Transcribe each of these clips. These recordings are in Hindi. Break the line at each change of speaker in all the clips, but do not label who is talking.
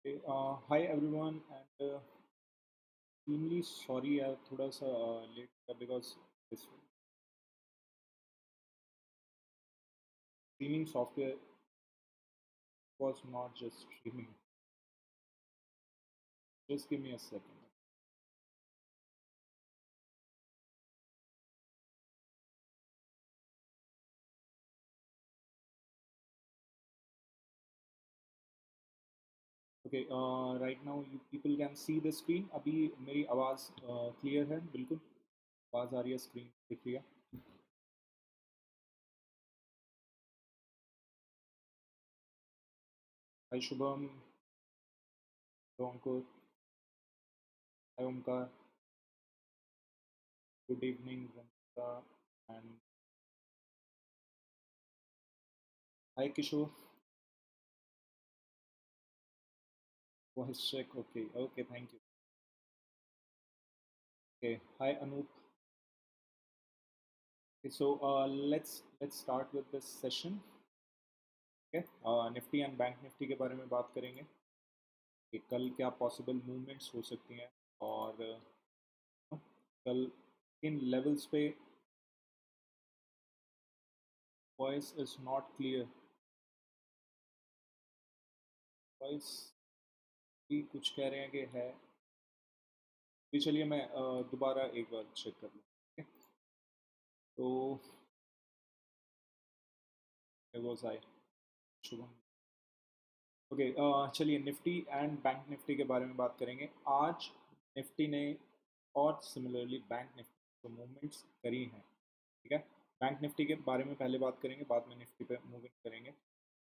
Okay, hi everyone, and extremely sorry यार थोड़ा सा लेट था because this streaming software was not just streaming. Just give me a second. Okay, right now you people can see the screen. अभी मेरी आवाज़ clear है बिल्कुल आवाज़ आ रही है screen दिख रही है. Hi Shubham, Ronkur, hi Omkar, good evening Ramita, and hi Kishore. Voice check. Okay, okay, thank you. Okay, hi Anoop. Okay, so let's start with this session. Okay, Nifty and bank Nifty के बारे में बात करेंगे कि कल क्या पॉसिबल मूवमेंट्स हो सकती हैं और कल किन लेवल्स पे voice is not clear. Voice भी कुछ कह रहे हैं कि है. भी चलिए मैं दोबारा एक बार चेक कर लूँ. Okay? तो वॉज आई शुभम. ओके, चलिए निफ्टी एंड बैंक निफ्टी के बारे में बात करेंगे आज. निफ्टी ने और सिमिलरली बैंक निफ्टी जो मूवमेंट्स करी हैं. ठीक है, बैंक निफ्टी के बारे में पहले बात करेंगे, बाद में निफ्टी पे मूव इन करेंगे.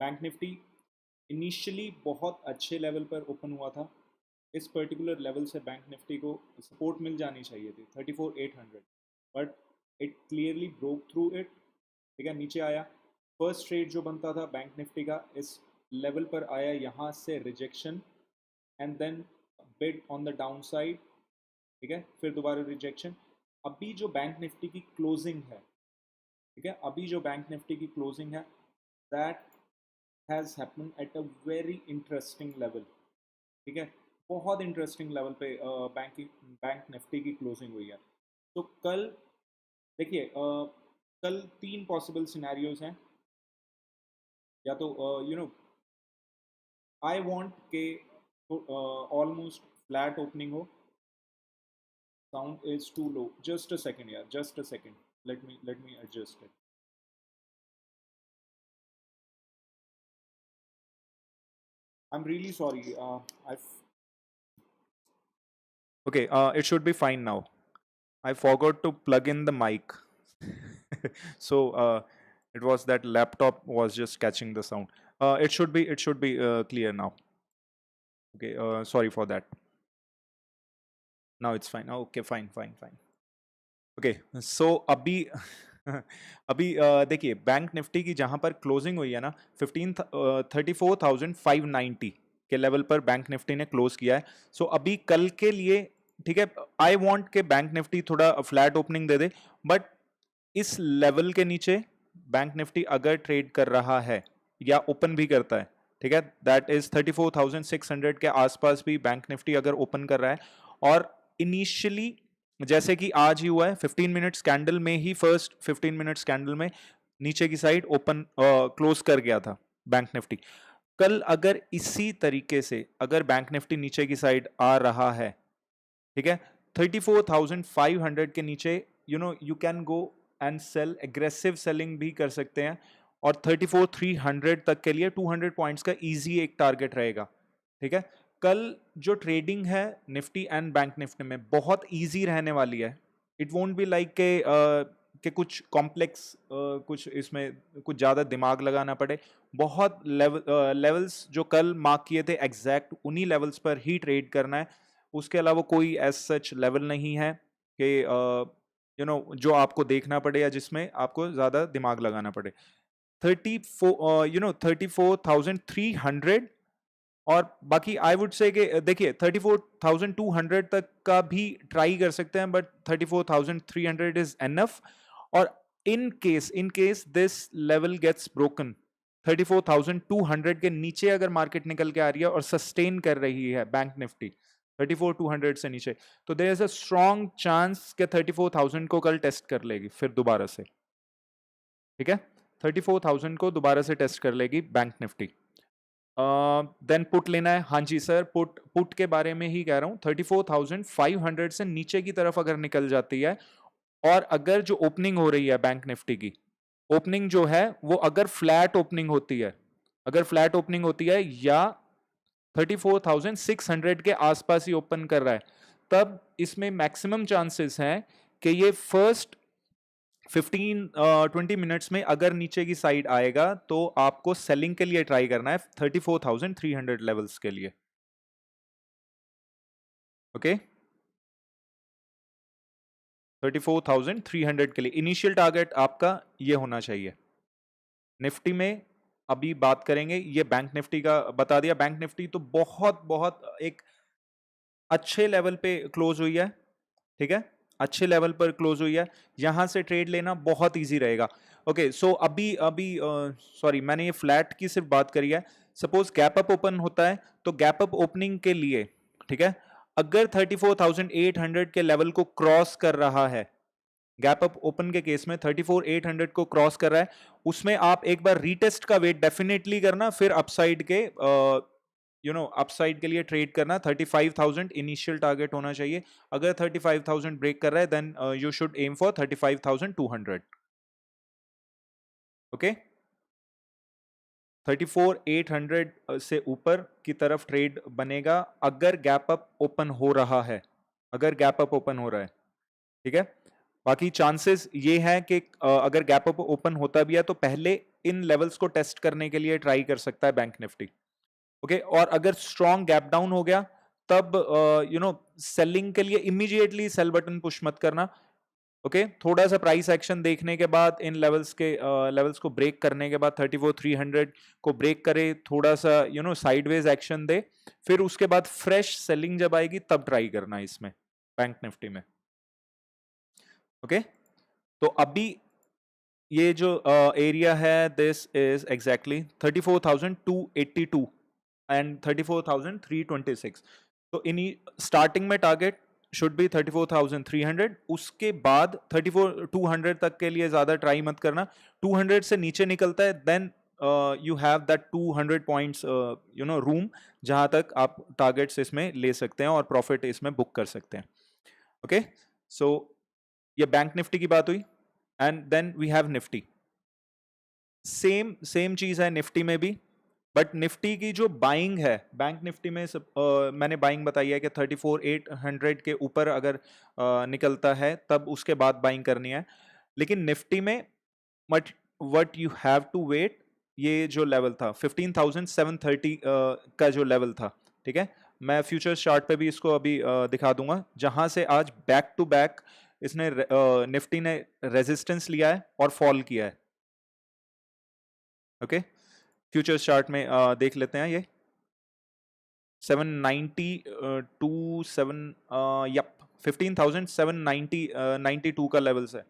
बैंक निफ्टी इनिशियली बहुत अच्छे लेवल पर ओपन हुआ था. इस पर्टिकुलर लेवल से बैंक निफ्टी को सपोर्ट मिल जानी चाहिए थी 34,800, but it clearly broke through it. ठीक है, नीचे आया. फर्स्ट ट्रेड जो बनता था बैंक निफ्टी का इस लेवल पर आया, यहाँ से rejection and then bid on the down side. ठीक है, फिर दोबारा रिजेक्शन. अभी जो बैंक निफ्टी की क्लोजिंग है, ठीक है, अभी जो बैंक निफ्टी की क्लोजिंग है, that has happen at a very interesting level. ठीक है, बहुत इंटरेस्टिंग लेवल पे बैंक निफ्टी की क्लोजिंग हुई है. तो कल देखिए, कल तीन पॉसिबल सिनेरियोज हैं. या तो आई वांट के ऑलमोस्ट फ्लैट ओपनिंग हो. Sound is too low. Just a second, yeah. Just a second. Let me adjust it. I'm really sorry. I've Okay. It should be fine now. I forgot to plug in the mic, so it was that laptop was just catching the sound. It should be clear now. Okay. Sorry for that. Now it's fine. Okay. Fine. Fine. Fine. Okay, so अभी अभी देखिए बैंक निफ्टी की जहां पर क्लोजिंग हुई है ना, 34,590 के लेवल पर बैंक निफ्टी ने क्लोज किया है. सो अभी कल के लिए ठीक है, आई वांट के बैंक निफ्टी थोड़ा flat opening they they, but इस लेवल के नीचे बैंक निफ्टी अगर ट्रेड कर रहा है या ओपन भी करता है, ठीक है, दैट इज 34,600 के आसपास भी बैंक निफ्टी अगर ओपन कर रहा है, और इनिशियली जैसे कि आज ही हुआ है 15 मिनट्स कैंडल में ही, फर्स्ट 15 मिनट्स कैंडल में नीचे की साइड ओपन क्लोज कर गया था बैंक निफ्टी. कल अगर इसी तरीके से अगर बैंक निफ्टी नीचे की साइड आ रहा है, ठीक है, 34,500 के नीचे you can go and sell, aggressive selling भी कर सकते हैं. और 34,300 तक के लिए 200 पॉइंट्स का इजी एक टारगेट रहेगा. ठीक है, कल जो ट्रेडिंग है निफ्टी एंड बैंक निफ्टी में बहुत इजी रहने वाली है. इट वोंट बी लाइक के कुछ कॉम्प्लेक्स, कुछ इसमें कुछ ज़्यादा दिमाग लगाना पड़े. बहुत लेवल्स जो कल मार्क किए थे एग्जैक्ट उन्हीं लेवल्स पर ही ट्रेड करना है. उसके अलावा कोई एज सच लेवल नहीं है कि जो आपको देखना पड़े या जिसमें आपको ज़्यादा दिमाग लगाना पड़े. 34,300 और बाकी आई वुड से कि देखिए 34,200 तक का भी ट्राई कर सकते हैं, बट 34,300 इज एनफ. और in case this level gets broken, 34,200 के नीचे अगर मार्केट निकल के आ रही है और सस्टेन कर रही है बैंक निफ्टी 34,200 से नीचे, तो there is a strong chance कि 34,000 को कल टेस्ट कर लेगी फिर दोबारा से, ठीक है। 34,000 को दोबारा से टेस्ट कर लेगी बैंक निफ्टी। देन पुट लेना है, हाँ जी सर, पुट के बारे में ही कह रहा हूँ। 34,500 से नीचे की तरफ अगर निकल जाती है और अगर जो ओपनिंग हो रही है बैंक निफ्टी की ओपनिंग जो है वो अगर फ्लैट ओपनिंग होती है, अगर फ्लैट ओपनिंग होती है या 34,600 के आसपास ही ओपन कर रहा है, तब इसमें मैक्सिमम चांसेस हैं कि ये फर्स्ट 20 मिनट्स में अगर नीचे की साइड आएगा तो आपको सेलिंग के लिए ट्राई करना है 34,300 लेवल्स के लिए, ओके। 34,300 के लिए इनिशियल टारगेट आपका ये होना चाहिए। निफ्टी में अभी बात करेंगे, ये बैंक निफ्टी का बता दिया। बैंक निफ्टी तो बहुत बहुत एक अच्छे लेवल पे क्लोज हुई है, ठीक है, अच्छे लेवल पर क्लोज हुई है, यहां से ट्रेड लेना बहुत इजी रहेगा। ओके सो अभी अभी सॉरी मैंने ये फ्लैट की सिर्फ बात करी है। सपोज गैप अप ओपन होता है तो गैप अप ओपनिंग के लिए, ठीक है, अगर 34,800 के लेवल को क्रॉस कर रहा है, गैप अप ओपन के केस में 34,800 को क्रॉस कर रहा है, उसमें आप एक बार रीटेस्ट का वेट डेफिनेटली करना, फिर अपसाइड के अपसाइड के लिए ट्रेड करना। 35,000 इनिशियल टारगेट होना चाहिए। अगर 35,000 ब्रेक कर रहा है then you should aim for 35,200, okay. 34,800 से ऊपर की तरफ ट्रेड बनेगा अगर गैप अप ओपन हो रहा है, अगर गैप अप ओपन हो रहा है, ठीक है। बाकी चांसेस ये है कि अगर गैप अप ओपन होता भी है तो पहले इन लेवल्स को टेस्ट करने के लिए ट्राई कर सकता है बैंक निफ्टी, ओके। और अगर स्ट्रॉन्ग गैप डाउन हो गया तब सेलिंग के लिए इमीडिएटली सेल बटन पुश मत करना, ओके। थोड़ा सा प्राइस एक्शन देखने के बाद इन लेवल्स को ब्रेक करने के बाद 34,300 को ब्रेक करे, थोड़ा सा साइडवेज एक्शन दे, फिर उसके बाद फ्रेश सेलिंग जब आएगी तब ट्राई करना इसमें बैंक निफ्टी में, ओके। तो अभी ये जो एरिया है दिस इज एग्जैक्टली 34,282 एंड 34,326। तो इन्हीं स्टार्टिंग में टारगेट शुड बी 34,300, उसके बाद 34,200 तक के लिए ज्यादा ट्राई मत करना। 200 से नीचे निकलता है then you have that 200 points room जहां तक आप टारगेट्स इसमें ले सकते हैं और प्रॉफिट इसमें बुक कर सकते हैं, ओके। सो ये बैंक निफ्टी की बात हुई and then we have Nifty. Same चीज है निफ्टी में भी, बट निफ्टी की जो बाइंग है बैंक निफ्टी में मैंने बाइंग बताई है कि 34,800 के ऊपर अगर निकलता है तब उसके बाद बाइंग करनी है। लेकिन निफ्टी में what you have to wait, ये जो लेवल था 15,730 का जो लेवल था, ठीक है, मैं फ्यूचर्स चार्ट पे भी इसको अभी दिखा दूंगा, जहां से आज बैक टू बैक इसने निफ्टी ने रेजिस्टेंस लिया है और फॉल किया है, ओके। फ्यूचर्स चार्ट में देख लेते हैं ये 790 टू 15,792 का लेवल्स है।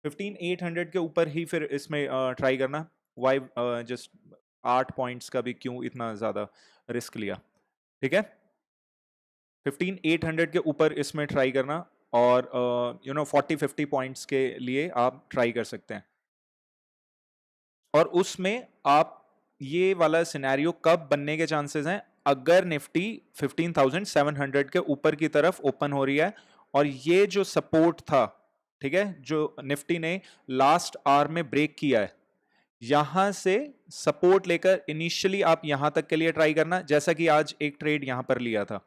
15,800 के ऊपर ही फिर इसमें ट्राई करना। वाई जस्ट 8 पॉइंट्स का भी क्यों इतना ज्यादा रिस्क लिया, ठीक है। 15,800 के ऊपर इसमें ट्राई करना और 40-50 पॉइंट्स के लिए आप ट्राई कर सकते हैं। और उसमें आप ये वाला सिनेरियो कब बनने के चांसेस हैं, अगर निफ्टी 15,700 के ऊपर की तरफ ओपन हो रही है और ये जो सपोर्ट था, ठीक है, जो निफ्टी ने लास्ट आवर में ब्रेक किया है, यहां से सपोर्ट लेकर इनिशियली आप यहां तक के लिए ट्राई करना, जैसा कि आज एक ट्रेड यहां पर लिया था,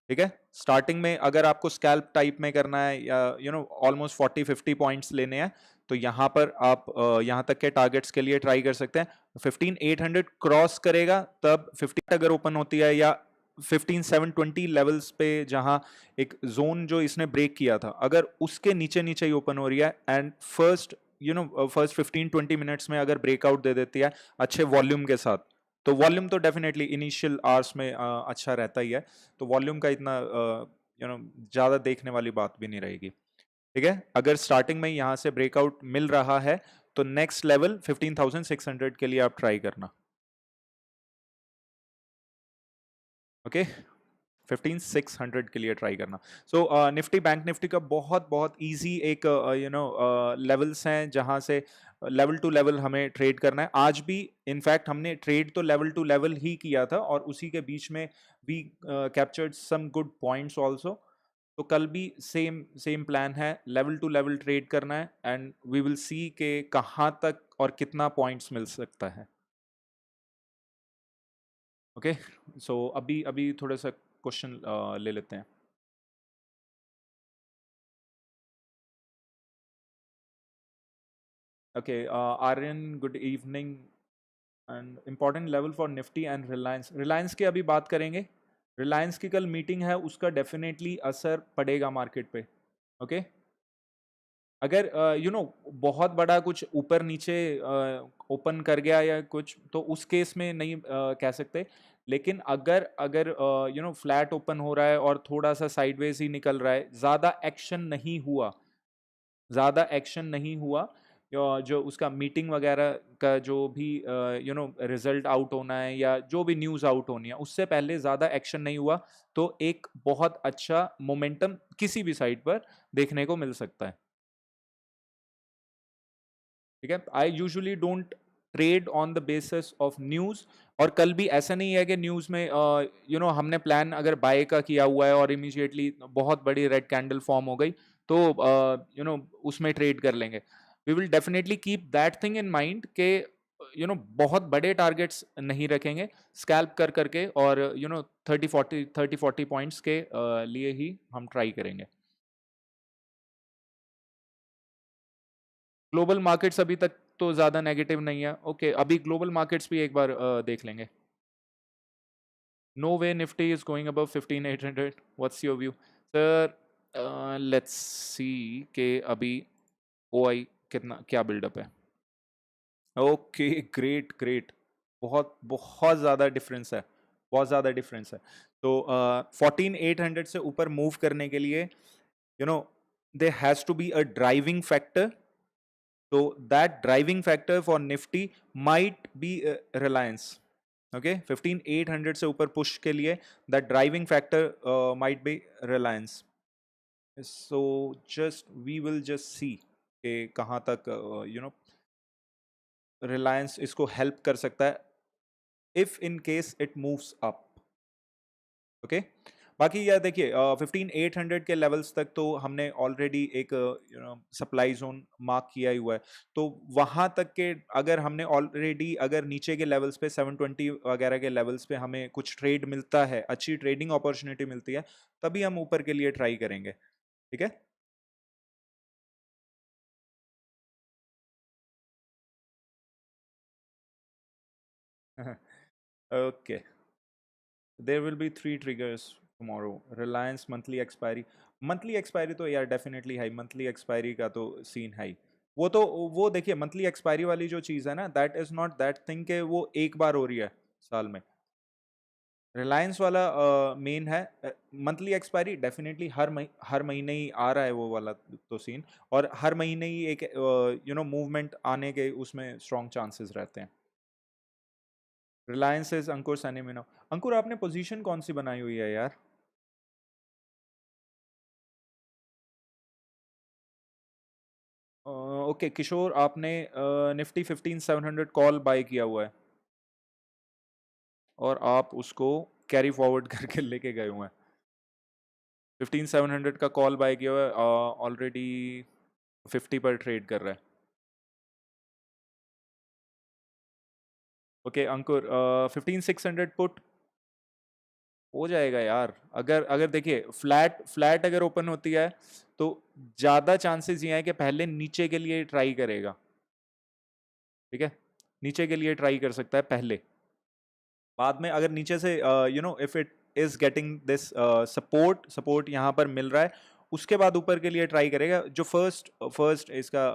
ठीक है। स्टार्टिंग में अगर आपको स्कैल्प टाइप में करना है या ऑलमोस्ट 40-50 पॉइंट्स लेने हैं तो यहां पर आप यहां तक के टारगेट्स के लिए ट्राई कर सकते हैं। 15,800 क्रॉस करेगा तब 50 अगर ओपन होती है या 15,720 लेवल्स पे जहां एक जोन जो इसने ब्रेक किया था, अगर उसके नीचे नीचे ही ओपन हो रही है एंड फर्स्ट 15-20 मिनट्स में अगर ब्रेकआउट दे देती है अच्छे वॉल्यूम के साथ, तो वॉल्यूम तो डेफिनेटली इनिशियल आवर्स में अच्छा रहता ही है, तो वॉल्यूम का इतना ज्यादा देखने वाली बात भी नहीं रहेगी, ठीक है। अगर स्टार्टिंग में यहां से ब्रेकआउट मिल रहा है तो नेक्स्ट लेवल 15,600 के लिए आप ट्राई करना, ओके 15,600 के लिए ट्राई करना। सो निफ्टी बैंक निफ्टी का बहुत बहुत इजी एक लेवल्स हैं जहां से लेवल टू लेवल हमें ट्रेड करना है। आज भी इनफैक्ट हमने ट्रेड तो लेवल टू लेवल ही किया था और उसी के बीच में we captured some good points also. तो कल भी सेम सेम प्लान है, लेवल टू लेवल ट्रेड करना है एंड वी विल सी के कहाँ तक और कितना पॉइंट्स मिल सकता है। ओके सो अभी अभी थोड़ा सा क्वेश्चन ले लेते हैं। Okay Aryan good evening and important level for Nifty and Reliance. Reliance की अभी बात करेंगे। रिलायंस की कल मीटिंग है, उसका डेफिनेटली असर पड़ेगा मार्केट पे। ओके अगर बहुत बड़ा कुछ ऊपर नीचे ओपन कर गया या कुछ, तो उस केस में नहीं कह सकते। लेकिन अगर अगर फ्लैट ओपन हो रहा है और थोड़ा सा साइडवेज ही निकल रहा है, ज़्यादा एक्शन नहीं हुआ, ज़्यादा एक्शन नहीं हुआ, जो उसका मीटिंग वगैरह का जो भी रिजल्ट आउट होना है या जो भी न्यूज़ आउट होनी है, उससे पहले ज़्यादा एक्शन नहीं हुआ, तो एक बहुत अच्छा मोमेंटम किसी भी साइड पर देखने को मिल सकता है। ठीक है, I usually don't trade on the basis of news. और कल भी ऐसा नहीं है कि न्यूज़ में हमने प्लान अगर बाय का किया हुआ है और इमीडिएटली बहुत बड़ी रेड कैंडल फॉर्म हो गई, तो उसमें ट्रेड कर लेंगे। We will definitely keep that thing in mind के बहुत बड़े टारगेट्स नहीं रखेंगे, स्कैल्प कर करके, और 30-40 पॉइंट्स के लिए ही हम ट्राई करेंगे। ग्लोबल मार्केट्स अभी तक तो ज्यादा नेगेटिव नहीं है। ओके अभी ग्लोबल मार्केट्स भी एक बार देख लेंगे। No way Nifty is going above 15,800, what's your view sir? Let's see के अभी ओआई कितना क्या बिल्डअप है। ओके ग्रेट ग्रेट, बहुत बहुत ज़्यादा डिफरेंस है, बहुत ज़्यादा डिफरेंस है। तो 14,800 से ऊपर मूव करने के लिए there has to be a driving factor. So that driving factor for Nifty might be Reliance. Okay, 15,800 से ऊपर पुश के लिए that driving factor might be Reliance. So just we will just see कि कहाँ तक Reliance इसको हेल्प कर सकता है if in case it moves up. Okay बाकी यार देखिए 15,800 के लेवल्स तक तो हमने ऑलरेडी एक सप्लाई जोन मार्क किया ही हुआ है। तो वहां तक के अगर हमने ऑलरेडी अगर नीचे के लेवल्स पे 720 वगैरह के लेवल्स पे हमें कुछ ट्रेड मिलता है, अच्छी ट्रेडिंग अपॉर्चुनिटी मिलती है, तभी हम ऊपर के लिए ट्राई करेंगे। ठीक है okay there will be 3 triggers tomorrow. Reliance monthly expiry तो यार डेफिनेटली है, मंथली एक्सपायरी का तो सीन है ही। वो तो वो देखिए मंथली एक्सपायरी वाली जो चीज़ है ना, that is not that thing के वो एक बार हो रही है साल में। रिलायंस वाला मेन है मंथली एक्सपायरी, डेफिनेटली हर महीने ही आ रहा है वो वाला तो सीन। और हर महीने ही एक मूवमेंट आने के उसमें स्ट्रॉन्ग चांसेस रहते हैं। रिलायंस इज अंकुर सनी मिनो। अंकुर आपने पोजीशन कौन सी बनाई हुई है यार? ओके किशोर आपने निफ्टी 15,700 कॉल बाय किया हुआ है और आप उसको कैरी फॉरवर्ड करके लेके गए हुए हैं। 15,700 का कॉल बाय किया हुआ है, ऑलरेडी 50 पर ट्रेड कर रहा है। ओके अंकुर 15,600 पुट हो जाएगा यार। अगर अगर देखिए फ्लैट फ्लैट अगर ओपन होती है तो ज़्यादा चांसेस ये हैं कि पहले नीचे के लिए ट्राई करेगा। ठीक है नीचे के लिए ट्राई कर सकता है पहले, बाद में अगर नीचे से if it is getting this support support यहाँ पर मिल रहा है, उसके बाद ऊपर के लिए ट्राई करेगा। जो फर्स्ट फर्स्ट इसका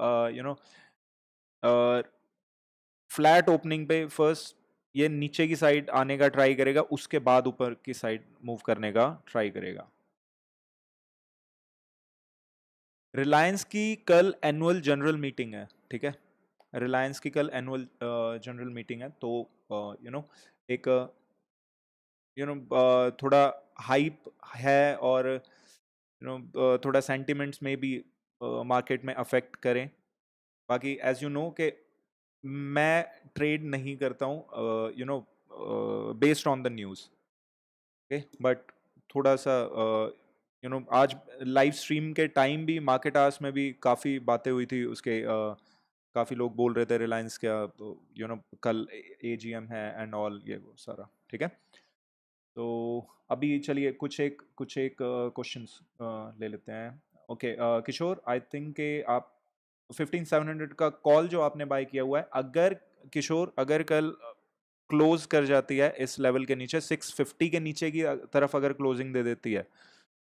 फ्लैट ओपनिंग पे फर्स्ट ये नीचे की साइड आने का ट्राई करेगा, उसके बाद ऊपर की साइड मूव करने का ट्राई करेगा। रिलायंस की कल एनुअल जनरल मीटिंग है। ठीक है रिलायंस की कल एनुअल जनरल मीटिंग है, तो एक थोड़ा हाइप है और थोड़ा सेंटिमेंट्स में भी मार्केट में अफेक्ट करें। बाकी एज यू नो कि मैं ट्रेड नहीं करता हूँ based on the news, okay, but थोड़ा सा आज लाइव स्ट्रीम के टाइम भी मार्केट आवर्स में भी काफ़ी बातें हुई थी उसके, काफ़ी लोग बोल रहे थे रिलायंस का कल एजीएम है एंड ऑल, ये वो सारा ठीक है। तो अभी चलिए कुछ एक क्वेश्चंस ले लेते हैं। ओके किशोर, आई थिंक कि आप 15700 का कॉल जो आपने बाय किया हुआ है, अगर किशोर अगर कल क्लोज कर जाती है इस लेवल के नीचे 650 के नीचे की तरफ अगर क्लोजिंग दे देती है,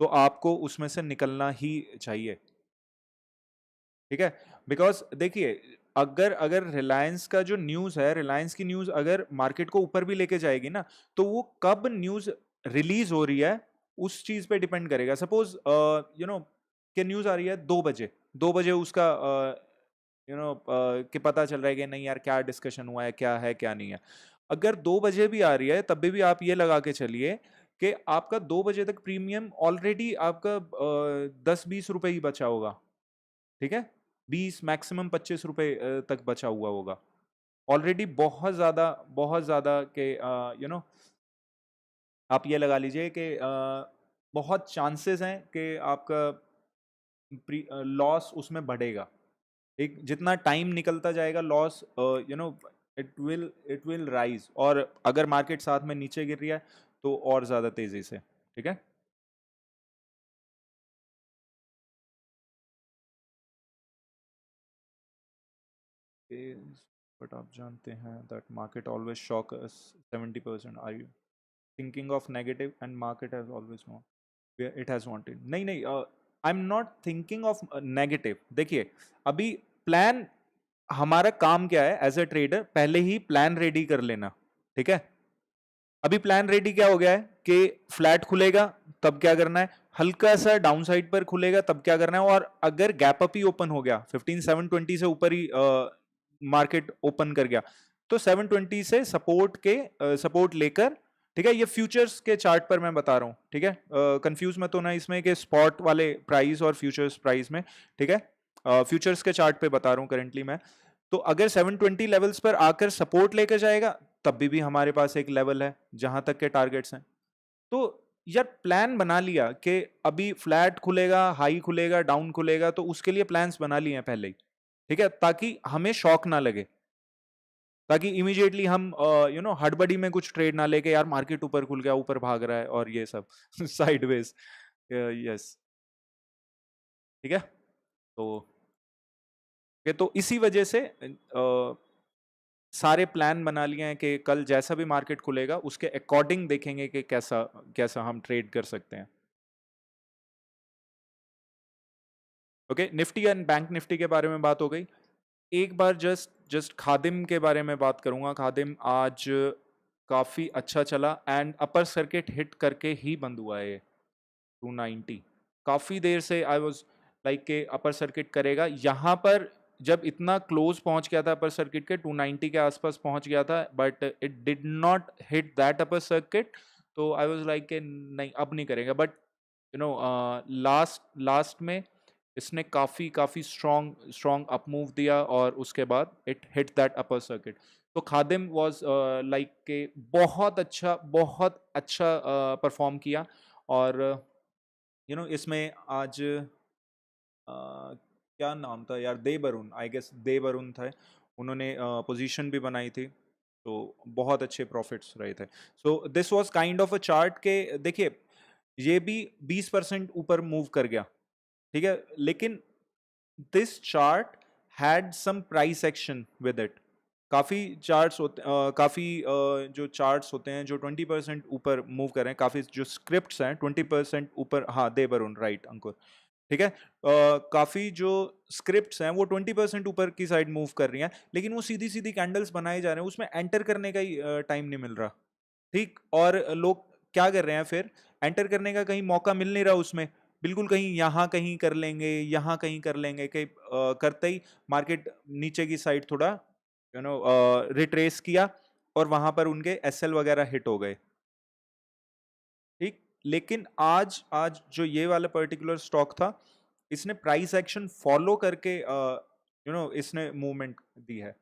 तो आपको उसमें से निकलना ही चाहिए, ठीक है। बिकॉज देखिए, अगर अगर रिलायंस का जो न्यूज है, रिलायंस की न्यूज अगर मार्केट को ऊपर भी लेके जाएगी ना, तो वो कब न्यूज रिलीज हो रही है उस चीज पे डिपेंड करेगा। सपोज कि न्यूज आ रही है 2 बजे, 2 बजे उसका कि पता चल रहा है कि नहीं यार क्या डिस्कशन हुआ है क्या नहीं है। अगर 2 बजे भी आ रही है तब भी आप ये लगा के चलिए कि आपका 2 बजे तक प्रीमियम ऑलरेडी आपका 10-20 रुपए ही बचा होगा, ठीक है। 20 मैक्सिमम 25 रुपए तक बचा हुआ होगा ऑलरेडी। बहुत ज्यादा के आप ये लगा लीजिए कि बहुत चांसेस हैं कि आपका लॉस उसमें बढ़ेगा। एक जितना टाइम निकलता जाएगा लॉस इट विल राइज, और अगर मार्केट साथ में नीचे गिर रही है तो और ज्यादा तेजी से, ठीक है। बट आप जानते हैं that market always shock us 70%। Are you thinking of negative and market has always not it has wanted? नहीं नहीं, I am not thinking of negative. देखिए, अभी प्लान, हमारा काम क्या है एज ए ट्रेडर, पहले ही प्लान रेडी कर लेना, ठीक है। अभी प्लान रेडी क्या हो गया है कि फ्लैट खुलेगा तब क्या करना है, हल्का सा डाउन साइड पर खुलेगा तब क्या करना है, और अगर गैप अप ही ओपन हो गया 15720 से ऊपर ही मार्केट ओपन कर गया, तो 720 से सपोर्ट लेकर, ठीक है। ये फ्यूचर्स के चार्ट पर मैं बता रहा हूं, ठीक है। कंफ्यूज मत होना इसमें कि स्पॉट वाले प्राइस और फ्यूचर्स प्राइस में, ठीक है। फ्यूचर्स के चार्ट पे बता रहा हूं करेंटली मैं। तो अगर 720 लेवल्स पर आकर सपोर्ट लेकर जाएगा तब भी हमारे पास एक लेवल है जहां तक के टारगेट्स हैं। तो यार प्लान बना लिया कि अभी फ्लैट खुलेगा, हाई खुलेगा, डाउन खुलेगा, तो उसके लिए प्लान्स बना लिए हैं पहले ही, ठीक है, ताकि हमें शॉक ना लगे, ताकि इमीडिएटली हम हड़बड़ी में कुछ ट्रेड ना लेके, यार मार्केट ऊपर खुल गया, ऊपर भाग रहा है और ये सब साइडवेज। यस, ठीक है। तो तो इसी वजह से सारे प्लान बना लिए हैं कि कल जैसा भी मार्केट खुलेगा उसके अकॉर्डिंग देखेंगे कि कैसा कैसा हम ट्रेड कर सकते हैं। Okay, Nifty and bank Nifty के बारे में बात हो गई। एक बार जस्ट जस्ट खादिम के बारे में बात करूंगा। खादिम आज काफी अच्छा चला एंड अपर सर्किट हिट करके ही बंद हुआ है ये 290। काफी देर से आई वाज लाइक के अपर सर्किट करेगा यहाँ पर। जब इतना क्लोज पहुंच गया था अपर सर्किट के 290 के आसपास पहुंच गया था, but it did not hit that upper circuit. तो आई वाज लाइक के नहीं, अब नहीं करेगा। बट लास्ट लास्ट में इसने काफी काफी स्ट्रॉन्ग स्ट्रॉन्ग अप मूव दिया और उसके बाद it hit that upper circuit. तो खादिम वाज लाइक के बहुत अच्छा परफॉर्म किया। और इसमें आज क्या नाम था यार, देव अरुण, आई गेस देव अरुण था, उन्होंने पोजीशन भी बनाई थी, तो बहुत अच्छे प्रॉफिट्स रहे थे। So this was kind of a chart के देखिए, ये भी 20% ऊपर मूव कर गया, ठीक है, लेकिन this chart had some price action with it. काफी चार्ट्स होते काफी जो चार्ट्स होते हैं जो 20% ऊपर मूव कर रहे हैं, काफी जो स्क्रिप्ट्स हैं 20% ऊपर, हाँ देव अरुण, राइट अंकुर, ठीक है। काफी जो स्क्रिप्ट्स हैं वो 20% ऊपर की साइड मूव कर रही हैं, लेकिन वो सीधी सीधी कैंडल्स बनाए जा रहे हैं, उसमें एंटर करने का ही टाइम नहीं मिल रहा, ठीक। और लोग क्या कर रहे हैं फिर, एंटर करने का कहीं मौका मिल नहीं रहा उसमें, बिल्कुल कहीं यहाँ कहीं कर लेंगे, यहाँ कहीं कर लेंगे, कहीं करते ही मार्केट नीचे की साइड थोड़ा रिट्रेस किया और वहां पर उनके एसएल वगैरह हिट हो गए। लेकिन आज आज जो ये वाला पर्टिकुलर स्टॉक था, इसने प्राइस एक्शन फॉलो करके इसने मूवमेंट दी है,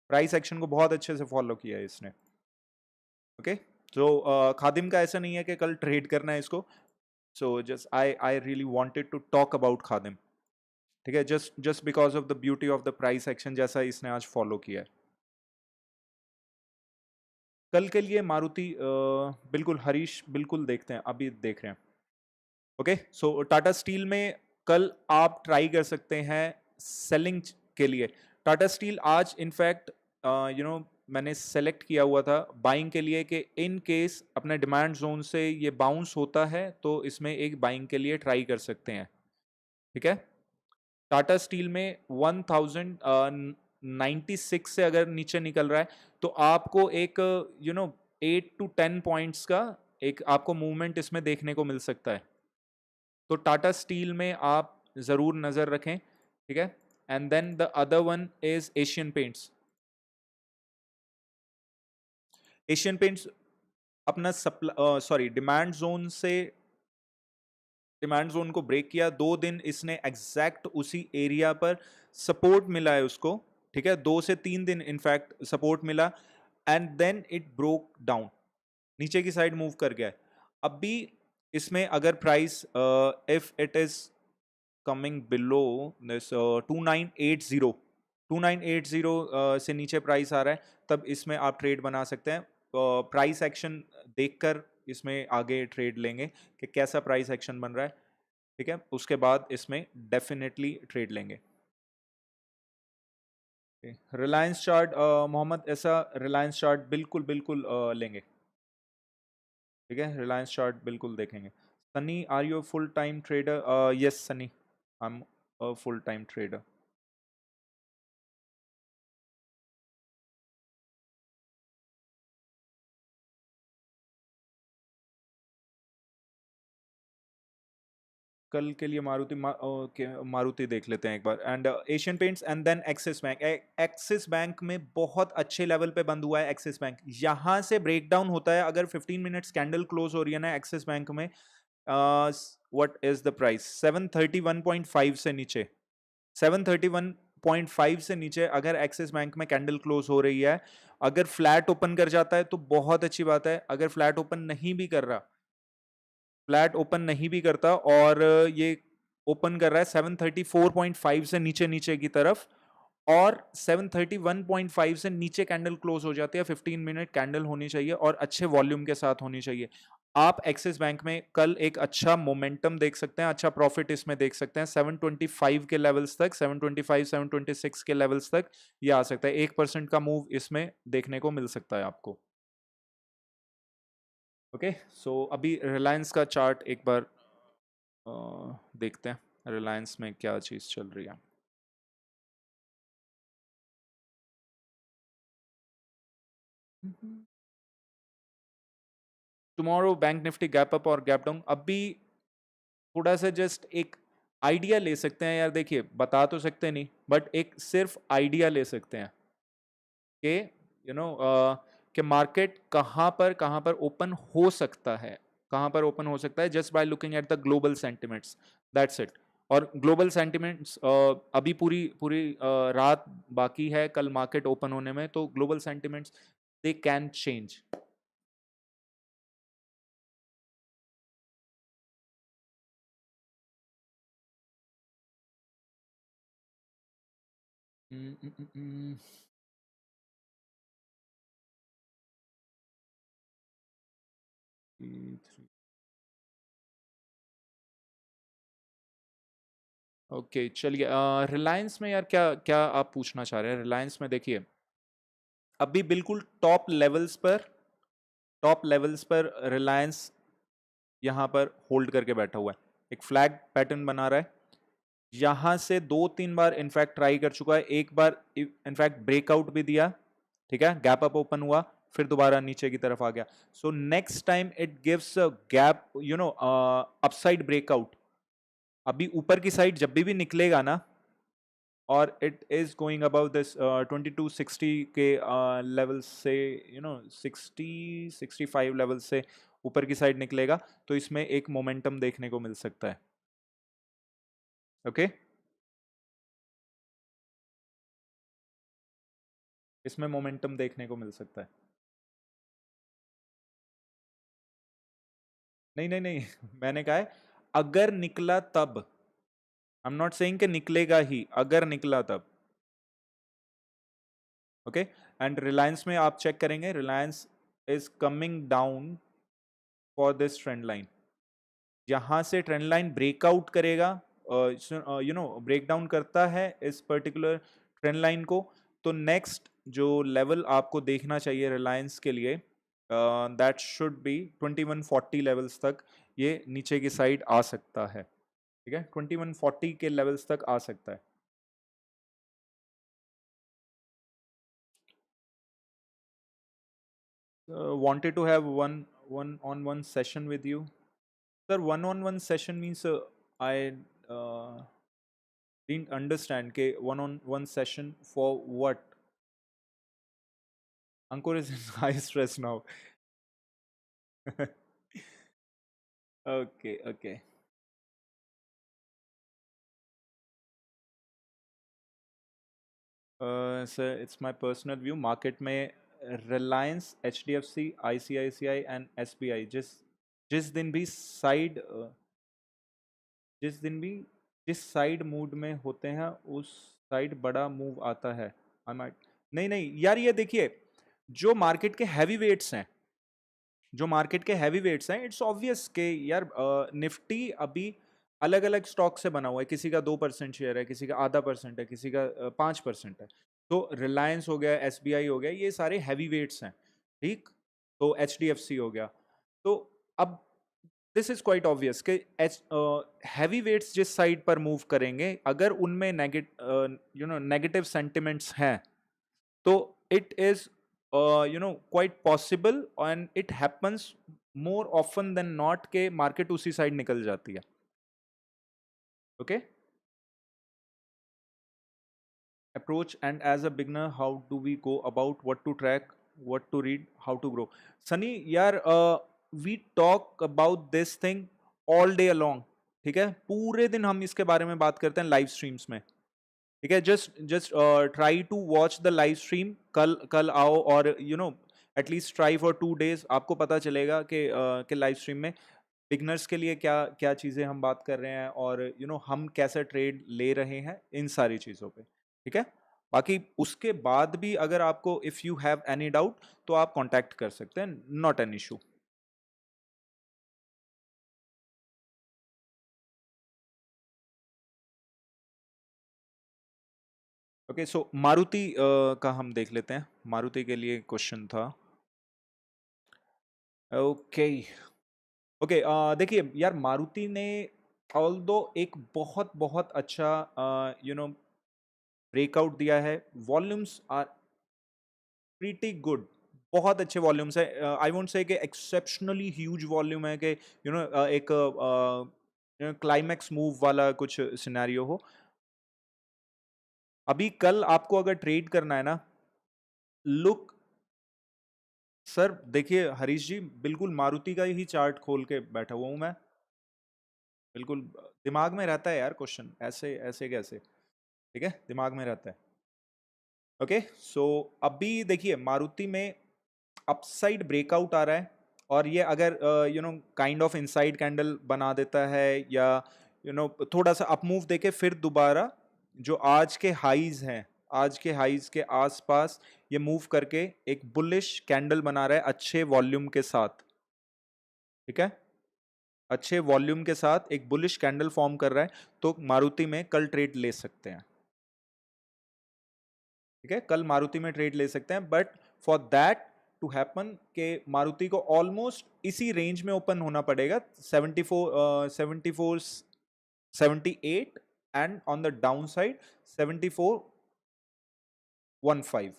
प्राइस एक्शन को बहुत अच्छे से फॉलो किया है इसने। ओके, तो खादिम का ऐसा नहीं है कि कल ट्रेड करना है इसको, so just I really wanted to talk about Khadim, ठीक है, just just because of the beauty of the price action जैसा इसने आज फॉलो किया है। कल के लिए मारुति बिल्कुल हरीश, बिल्कुल देखते हैं, अभी देख रहे हैं। ओके, सो टाटा स्टील में कल आप ट्राई कर सकते हैं सेलिंग के लिए। टाटा स्टील आज इनफैक्ट मैंने सेलेक्ट किया हुआ था बाइंग के लिए कि इन केस अपने डिमांड जोन से ये बाउंस होता है तो इसमें एक बाइंग के लिए ट्राई कर सकते हैं, ठीक है। टाटा स्टील में 1096 से अगर नीचे निकल रहा है तो आपको एक 8 to 10 पॉइंट्स का एक आपको मूवमेंट इसमें देखने को मिल सकता है, तो टाटा स्टील में आप जरूर नजर रखें, ठीक है। And then the other one is Asian Paints. Asian Paints अपना डिमांड जोन को ब्रेक किया, 2 दिन इसने एग्जैक्ट उसी एरिया पर सपोर्ट मिला है उसको, ठीक है, 2 से 3 दिन इनफैक्ट सपोर्ट मिला, and then it broke down, नीचे की साइड मूव कर गया है। अब भी इसमें अगर price if it is coming below this 2980, 2980 से नीचे प्राइस आ रहा है, तब इसमें आप ट्रेड बना सकते हैं। प्राइस एक्शन देखकर इसमें आगे ट्रेड लेंगे कि कैसा प्राइस एक्शन बन रहा है, ठीक है, उसके बाद इसमें डेफिनेटली ट्रेड लेंगे। रिलायंस चार्ट मोहम्मद, ऐसा रिलायंस चार्ट बिल्कुल बिल्कुल लेंगे, ठीक है, रिलायंस चार्ट बिल्कुल देखेंगे। Sunny, are you full time trader? Yes Sunny, I am a full time trader. कल के लिए मारुति देख लेते हैं एक बार, and Asian Paints and then Axis Bank. Axis Bank में बहुत अच्छे लेवल पे बंद हुआ है एक्सिस बैंक, यहाँ से ब्रेकडाउन होता है अगर 15 मिनट्स कैंडल क्लोज हो रही है ना एक्सिस बैंक में, व्हाट इज द प्राइस 731.5 से नीचे, 731.5 से नीचे अगर एक्सिस बैंक में कैंडल क्लोज हो रही है, अगर फ्लैट ओपन कर जाता है तो बहुत अच्छी बात है, अगर फ्लैट ओपन नहीं भी कर रहा, फ्लैट ओपन नहीं भी करता और ये ओपन कर रहा है 734.5 से नीचे नीचे की तरफ, और 731.5 से नीचे कैंडल क्लोज हो जाती है, 15 मिनट कैंडल होनी चाहिए और अच्छे वॉल्यूम के साथ होनी चाहिए। आप एक्सिस बैंक में कल एक अच्छा मोमेंटम देख सकते हैं, अच्छा प्रॉफिट इसमें देख सकते हैं, 725 के लेवल्स तक, 725 726 के लेवल्स तक ये आ सकता है, 1% का मूव इसमें देखने को मिल सकता है आपको। ओके, सो अभी रिलायंस का चार्ट एक बार देखते हैं रिलायंस में क्या चीज चल रही है। Tomorrow bank Nifty gap up और गैप डाउन, अभी थोड़ा सा जस्ट एक आइडिया ले सकते हैं यार, देखिए बता तो सकते नहीं बट एक सिर्फ आइडिया ले सकते हैं कि कि मार्केट कहाँ पर ओपन हो सकता है, कहाँ पर ओपन हो सकता है, just by looking at the global sentiments, that's it. और ग्लोबल सेंटिमेंट्स अभी पूरी पूरी रात बाकी है कल मार्केट ओपन होने में, तो global sentiments they can change. Okay चलिए, रिलायंस में यार क्या क्या आप पूछना चाह रहे हैं? रिलायंस में देखिए अभी बिल्कुल टॉप लेवल्स पर रिलायंस यहाँ पर होल्ड करके बैठा हुआ है, एक फ्लैग पैटर्न बना रहा है, यहाँ से 2-3 बार इनफैक्ट ट्राई कर चुका है, एक बार इनफैक्ट ब्रेकआउट भी दिया, ठीक है, गैप अप ओपन हुआ, फिर दोबारा नीचे की तरफ आ गया। So next time it gives gap upside breakout, अभी ऊपर की साइड जब भी निकलेगा ना, और it is going about this 2260 के लेवल से 60-65 लेवल से, ऊपर की साइड निकलेगा, तो इसमें एक मोमेंटम देखने को मिल सकता है। ओके, इसमें मोमेंटम देखने को मिल सकता है। नहीं नहीं नहीं मैंने कहा है अगर निकला तब, आई एम नॉट सेइंग कि निकलेगा ही, अगर निकला तब। ओके, एंड रिलायंस में आप चेक करेंगे, Reliance is coming down for this trend line. यहाँ से ट्रेंड लाइन ब्रेकआउट करेगा, ब्रेक डाउन करता है इस पर्टिकुलर ट्रेंड लाइन को, तो नेक्स्ट जो लेवल आपको देखना चाहिए रिलायंस के लिए, दैट शुड बी 2140 लेवल्स तक ये नीचे की साइड आ सकता है। ठीक है, 2140 के लेवल्स तक आ सकता है। Wanted to have one-on-one session with you. Sir, one-on-one session means I didn't understand. Okay, one-on-one session for what? Ankur is in high stress now. Okay, okay. Sir, it's my personal view. Market में Reliance, HDFC, ICICI and SBI जिस दिन भी साइड जिस दिन भी जिस साइड मूड में होते हैं उस साइड बड़ा मूव आता है। आई माइट, नहीं नहीं यार, ये देखिए जो मार्केट के हैवी वेट्स हैं, जो मार्केट के हैवी वेट्स हैं, इट्स ऑब्वियस के यार निफ्टी अभी अलग अलग स्टॉक से बना हुआ है, किसी का 2% शेयर है, किसी का आधा परसेंट है, किसी का 5% है। तो रिलायंस हो गया, एसबीआई हो गया, ये सारे हैवी वेट्स हैं। ठीक, तो एचडीएफसी हो गया। तो अब दिस इज क्वाइट ऑब्वियस कि हैवी वेट्स जिस साइड पर मूव करेंगे, अगर उनमें नेगेटिव सेंटिमेंट्स हैं, तो it is quite possible and it happens more often than not के मार्केट उसी साइड निकल जाती है। Okay, approach and as a beginner how do we go about what to track, what to read, how to grow? Sunny यार, we talk about this thing all day along. ठीक है, पूरे दिन हम इसके बारे में बात करते हैं लाइव स्ट्रीम्स में। ठीक है, just just try to watch the live stream. कल कल आओ और एटलीस्ट ट्राई फॉर 2 days, आपको पता चलेगा कि लाइव स्ट्रीम में बिगनर्स के लिए क्या क्या चीज़ें हम बात कर रहे हैं, और हम कैसे ट्रेड ले रहे हैं इन सारी चीज़ों पे। ठीक है, बाकी उसके बाद भी अगर आपको if you have any doubt तो आप कांटेक्ट कर सकते हैं, नॉट एन इशू। ओके, सो मारुति का हम देख लेते हैं। मारुति के लिए क्वेश्चन था। ओके, ओके, देखिए यार, मारुति ने ऑल्दो एक बहुत बहुत अच्छा ब्रेकआउट दिया है। वॉल्यूम्स आर प्रीटी गुड, बहुत अच्छे वॉल्यूम्स है। आई वोंट से कि एक्सेप्शनली ह्यूज वॉल्यूम है कि एक क्लाइमैक्स मूव वाला कुछ सिनेरियो हो। अभी कल आपको अगर ट्रेड करना है ना, लुक सर, देखिए हरीश जी, बिल्कुल मारुति का ही चार्ट खोल के बैठा हुआ हूं मैं। बिल्कुल दिमाग में रहता है यार क्वेश्चन, ऐसे ऐसे कैसे? ठीक है, दिमाग में रहता है। ओके, सो अभी देखिए मारुति में अपसाइड ब्रेकआउट आ रहा है, और ये अगर काइंड ऑफ इनसाइड कैंडल बना देता है, या थोड़ा सा अप मूव देके फिर दोबारा जो आज के हाईज हैं, आज के हाईज के आसपास ये मूव करके एक बुलिश कैंडल बना रहा है अच्छे वॉल्यूम के साथ। ठीक है, अच्छे वॉल्यूम के साथ एक बुलिश कैंडल फॉर्म कर रहा है, तो मारुति में कल ट्रेड ले सकते हैं। ठीक है, कल मारुति में ट्रेड ले सकते हैं, but for that to happen के मारुति को ऑलमोस्ट इसी रेंज में ओपन होना पड़ेगा, 74 78, and on the down side 7415।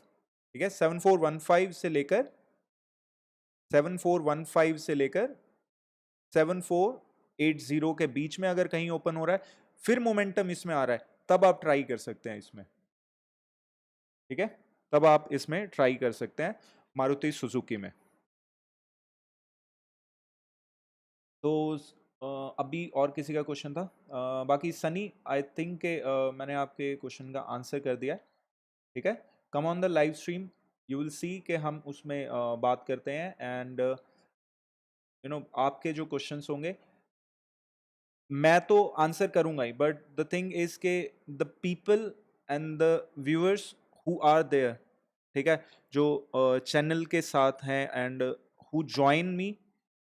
ठीक है, 7415 से लेकर 7480 के बीच में अगर कहीं ओपन हो रहा है, फिर मोमेंटम इसमें आ रहा है, तब आप ट्राई कर सकते हैं इसमें। ठीक है, तब आप इसमें ट्राई कर सकते हैं मारुति सुजुकी में। तो अभी और किसी का क्वेश्चन था? बाकी सनी, आई थिंक के मैंने आपके क्वेश्चन का आंसर कर दिया है, ठीक है। Come on the live stream, you will see कि हम उसमें बात करते हैं, एंड आपके जो क्वेश्चंस होंगे मैं तो आंसर करूंगा ही, बट द थिंग इज के the people and the viewers who are there, ठीक है, जो चैनल के साथ हैं एंड हु जॉइन मी,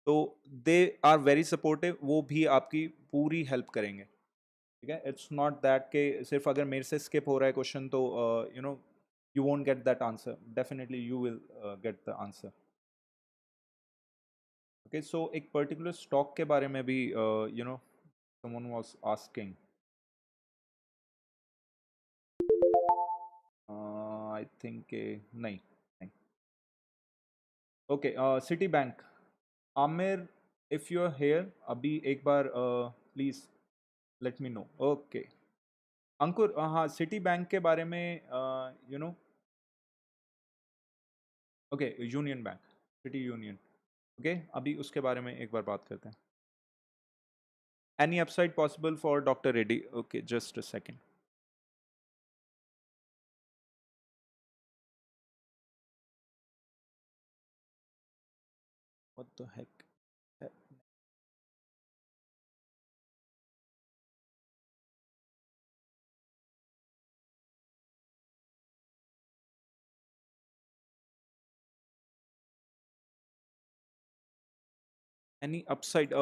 तो दे आर वेरी सपोर्टिव, वो भी आपकी पूरी हेल्प करेंगे, ठीक है। इट्स नॉट दैट के सिर्फ अगर मेरे से स्किप हो रहा है क्वेश्चन तो you won't get that answer, definitely you will get the answer. Okay, so एक पर्टिकुलर स्टॉक के बारे में भी someone was asking, I think नहीं, नहीं। Okay, Citibank, Aamir, if you are here, अभी एक बार please let me know. Okay, Ankur, हाँ, सिटी बैंक के बारे में ओके, यूनियन बैंक, सिटी यूनियन, ओके, अभी उसके बारे में एक बार बात करते हैं। Any upside possible for doctor Reddy? Okay, just a second. What the heck? Any upside,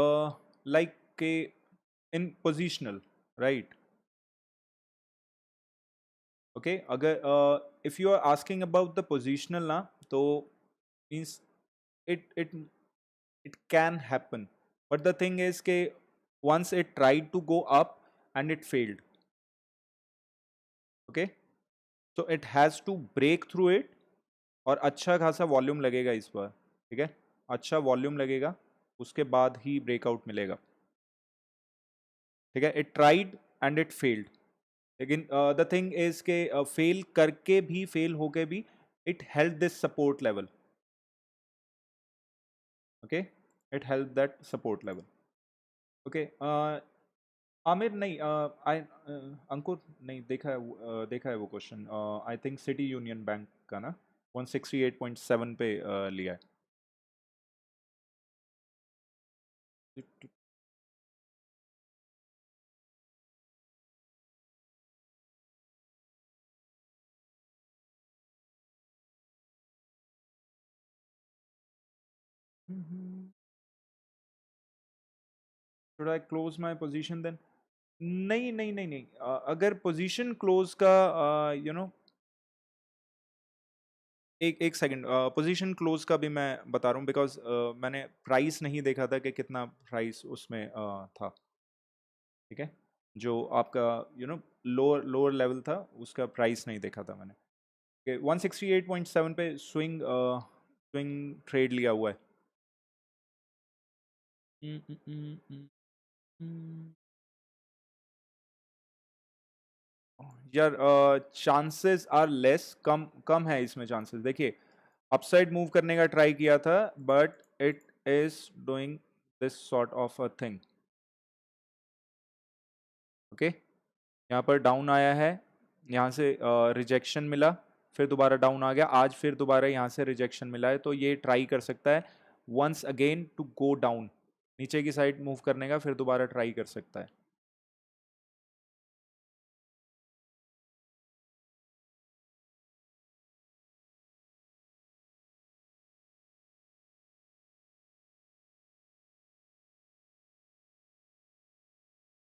like in positional, right? Okay, अगर if you are asking about the positional ना, तो means it it can happen, but the thing is कि once it tried to go up and it failed, okay, so it has to break through it, और अच्छा खासा वॉल्यूम लगेगा इस बार, ठीक है, अच्छा वॉल्यूम लगेगा, उसके बाद ही ब्रेकआउट मिलेगा, ठीक है। It tried and it failed, लेकिन द थिंग इज के फेल करके भी, फेल होके भी, it help this support level, okay, it help that support level, okay. Aamir नहीं, आई अंकुर नहीं देखा है देखा है वो question, I think City Union Bank का ना 168.7 पे लिया है। Should I close my position then? नहीं, नहीं, नहीं, नहीं, अगर पोजीशन क्लोज का एक एक सेकंड, पोजीशन क्लोज का भी मैं बता रहा हूँ, बिकॉज मैंने प्राइस नहीं देखा था कि कितना प्राइस उसमें था, ठीक है, जो आपका लोअर लोअर लेवल था उसका प्राइस नहीं देखा था मैंने, 168.7 पे स्विंग स्विंग ट्रेड लिया हुआ है। हम्म, हम्म, हम्म, हम्म, हम्म। यार, चांसेस आर लेस, कम कम है इसमें चांसेस, देखिए, अपसाइड मूव करने का ट्राई किया था, but it is doing this sort of a thing, okay, यहाँ पर डाउन आया है, यहाँ से रिजेक्शन मिला, फिर दोबारा डाउन आ गया, आज फिर दोबारा यहाँ से रिजेक्शन मिला है, तो ये ट्राई कर सकता है once again to go down, नीचे की साइड मूव करने का, फिर दोबारा ट्राई कर सकता है।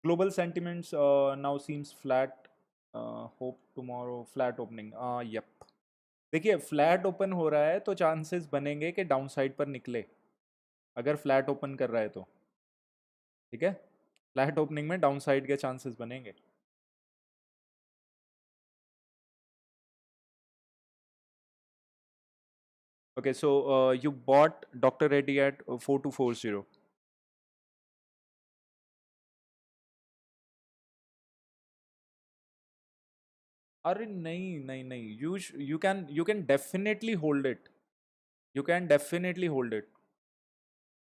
Global sentiments now seems flat, hope tomorrow flat opening, yup, देखिए, फ्लैट ओपन हो रहा है तो चांसेस बनेंगे कि डाउन साइड पर निकले, अगर फ्लैट ओपन कर रहा है तो, ठीक है, फ्लैट ओपनिंग में डाउन साइड के चांसेस बनेंगे। Okay, so you bought doctor Reddy at 4240। अरे नहीं, नहीं, नहीं, you can definitely hold it, you can definitely hold it,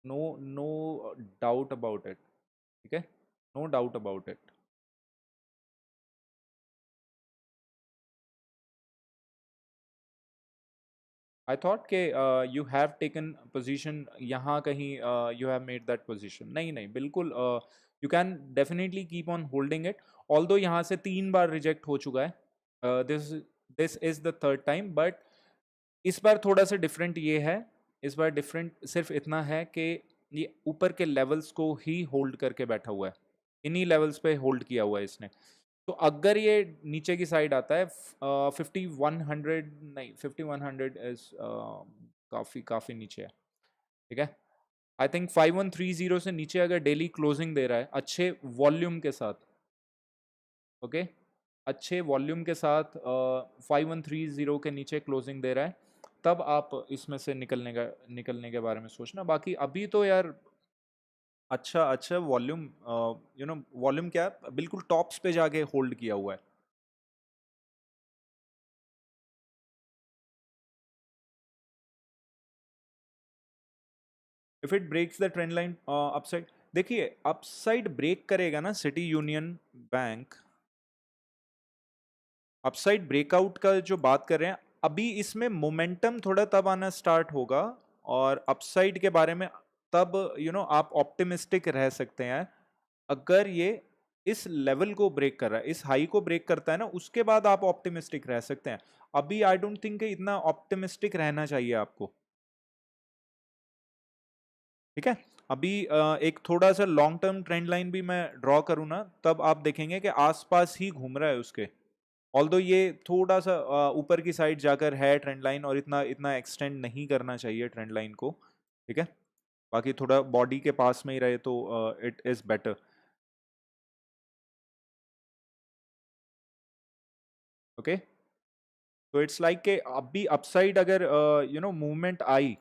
no doubt about it, ठीक है, no doubt about it. I thought के यू हैव टेकन पोजीशन यहाँ कहीं, you have made that position, नहीं नहीं बिल्कुल, you can definitely keep on holding it. Although यहाँ से 3 बार रिजेक्ट हो चुका है, this this is the third time, but इस बार थोड़ा सा डिफरेंट ये है, इस बार डिफरेंट सिर्फ इतना है कि ये ऊपर के लेवल्स को ही होल्ड करके बैठा हुआ है, इन्हीं लेवल्स पे होल्ड किया हुआ है इसने। तो अगर ये नीचे की साइड आता है 5100, नहीं 5100 इज काफ़ी काफ़ी नीचे है, ठीक है। आई थिंक 5130 से नीचे अगर डेली क्लोजिंग दे रहा है अच्छे वॉल्यूम के साथ, ओके, अच्छे वॉल्यूम के साथ 5130 के नीचे क्लोजिंग दे रहा है, तब आप इसमें से निकलने के बारे में सोचना। बाकी अभी तो यार अच्छा अच्छा वॉल्यूम, वॉल्यूम क्या है, बिल्कुल टॉप्स पे जाके होल्ड किया हुआ है। If it breaks the trend line upside, देखिए अपसाइड ब्रेक करेगा ना City Union Bank, upside breakout का जो बात कर रहे हैं, अभी इसमें मोमेंटम थोड़ा तब आना स्टार्ट होगा, और अपसाइड के बारे में तब आप ऑप्टिमिस्टिक रह सकते हैं अगर ये इस लेवल को ब्रेक कर रहा है, इस हाई को ब्रेक करता है ना, उसके बाद आप ऑप्टिमिस्टिक रह सकते हैं। अभी आई डोंट थिंक इतना ऑप्टिमिस्टिक रहना चाहिए आपको, ठीक है। अभी एक थोड़ा सा लॉन्ग टर्म ट्रेंड लाइन भी मैं ड्रॉ करूँ ना, तब आप देखेंगे कि आसपास ही घूम रहा है उसके, ऑल्दो ये थोड़ा सा ऊपर की साइड जाकर है ट्रेंड लाइन, और इतना इतना एक्सटेंड नहीं करना चाहिए ट्रेंड लाइन को, ठीक है। बाकी थोड़ा बॉडी के पास में ही रहे तो इट इज बेटर, ओके। तो इट्स लाइक के अभी अपसाइड अगर मूवमेंट आई,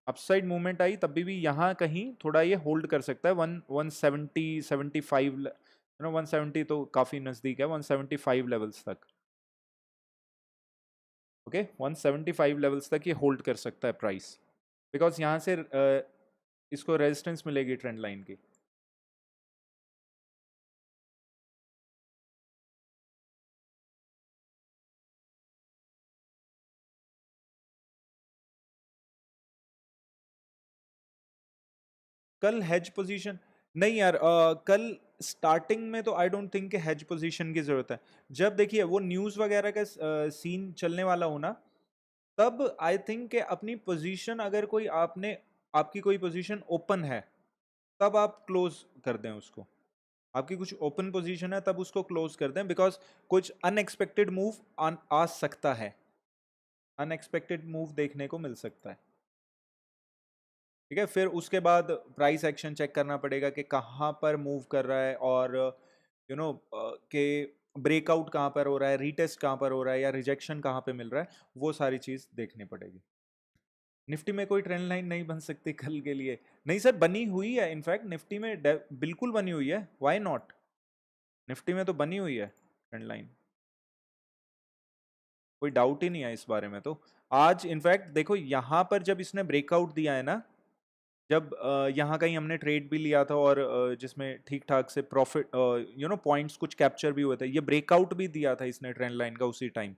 अपसाइड मूवमेंट आई, तभी भी यहाँ कहीं थोड़ा ये होल्ड कर सकता है, 170 75, 170 तो काफी नजदीक है, 175 लेवल्स तक, ओके, 175 लेवल्स तक ये होल्ड कर सकता है प्राइस, बिकॉज यहाँ से इसको रेजिस्टेंस मिलेगी ट्रेंड लाइन की। कल हेज पोजीशन, नहीं यार, कल स्टार्टिंग में तो आई डोंट थिंक कि हेज पोजीशन की जरूरत है। जब देखिए वो न्यूज़ वगैरह का सीन चलने वाला हो ना, तब आई थिंक कि अपनी पोजीशन अगर कोई आपने, आपकी कोई पोजीशन ओपन है, तब आप क्लोज कर दें उसको, आपकी कुछ ओपन पोजीशन है तब उसको क्लोज कर दें, बिकॉज कुछ अनएक्सपेक्टेड मूव आ सकता है, अनएक्सपेक्टेड मूव देखने को मिल सकता है, ठीक है। फिर उसके बाद प्राइस एक्शन चेक करना पड़ेगा कि कहाँ पर मूव कर रहा है, और कि ब्रेकआउट कहाँ पर हो रहा है, रीटेस्ट कहाँ पर हो रहा है, या रिजेक्शन कहाँ पे मिल रहा है, वो सारी चीज़ देखनी पड़ेगी। निफ्टी में कोई ट्रेंड लाइन नहीं बन सकती कल के लिए, नहीं सर, बनी हुई है, इनफैक्ट निफ्टी में बिल्कुल बनी हुई है, व्हाई नॉट, निफ्टी में तो बनी हुई है ट्रेंड लाइन, कोई डाउट ही नहीं है इस बारे में। तो आज इनफैक्ट देखो यहाँ पर जब इसने ब्रेकआउट दिया है ना, जब यहाँ कहीं हमने ट्रेड भी लिया था, और जिसमें ठीक ठाक से प्रॉफिट पॉइंट्स कुछ कैप्चर भी हुए थे, ये ब्रेकआउट भी दिया था इसने ट्रेंड लाइन का उसी टाइम,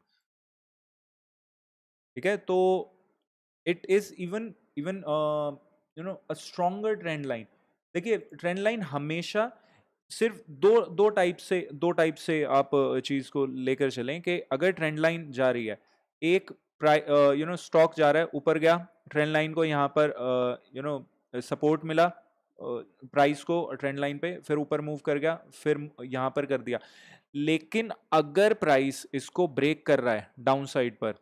ठीक है। तो it is even even a stronger trend line. देखिए ट्रेंड लाइन हमेशा सिर्फ दो टाइप से आप चीज को लेकर चलें, कि अगर ट्रेंड लाइन जा रही है, एक स्टॉक जा रहा है ऊपर गया, ट्रेंड लाइन को यहाँ पर सपोर्ट मिला, प्राइस को ट्रेंड लाइन पे, फिर ऊपर मूव कर गया, फिर यहाँ पर कर दिया, लेकिन अगर प्राइस इसको ब्रेक कर रहा है डाउन साइड पर,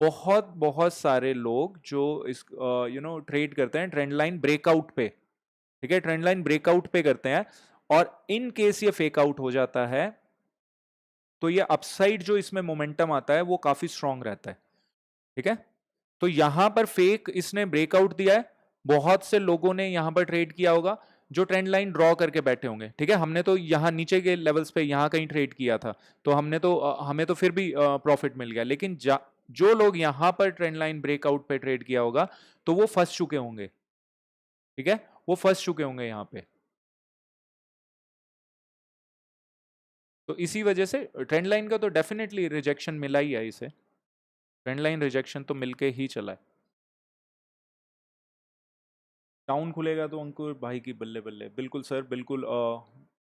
बहुत बहुत सारे लोग जो इस ट्रेड करते हैं ट्रेंड लाइन ब्रेकआउट पे, ठीक है, ट्रेंड लाइन ब्रेकआउट पे करते हैं, और इन केस ये फेक आउट हो जाता है, तो ये अपसाइड जो इसमें मोमेंटम आता है वो काफी स्ट्रांग रहता है, ठीक है। तो यहां पर फेक इसने ब्रेकआउट दिया है, बहुत से लोगों ने यहां पर ट्रेड किया होगा, जो ट्रेंड लाइन ड्रॉ करके बैठे होंगे, ठीक है। हमने तो यहां नीचे के लेवल्स पे यहां कहीं ट्रेड किया था, तो हमें तो फिर भी प्रॉफिट मिल गया, लेकिन जो लोग यहां पर ट्रेंड लाइन ब्रेकआउट पे ट्रेड किया होगा, तो वो फंस चुके होंगे, ठीक है, वो फंस चुके होंगे यहाँ पे। तो इसी वजह से ट्रेंड लाइन का तो डेफिनेटली रिजेक्शन मिला ही है इसे, ट्रेंड लाइन रिजेक्शन तो मिलके ही चला है। टाउन खुलेगा तो अंकुर भाई की बल्ले बल्ले, बिल्कुल सर, बिल्कुल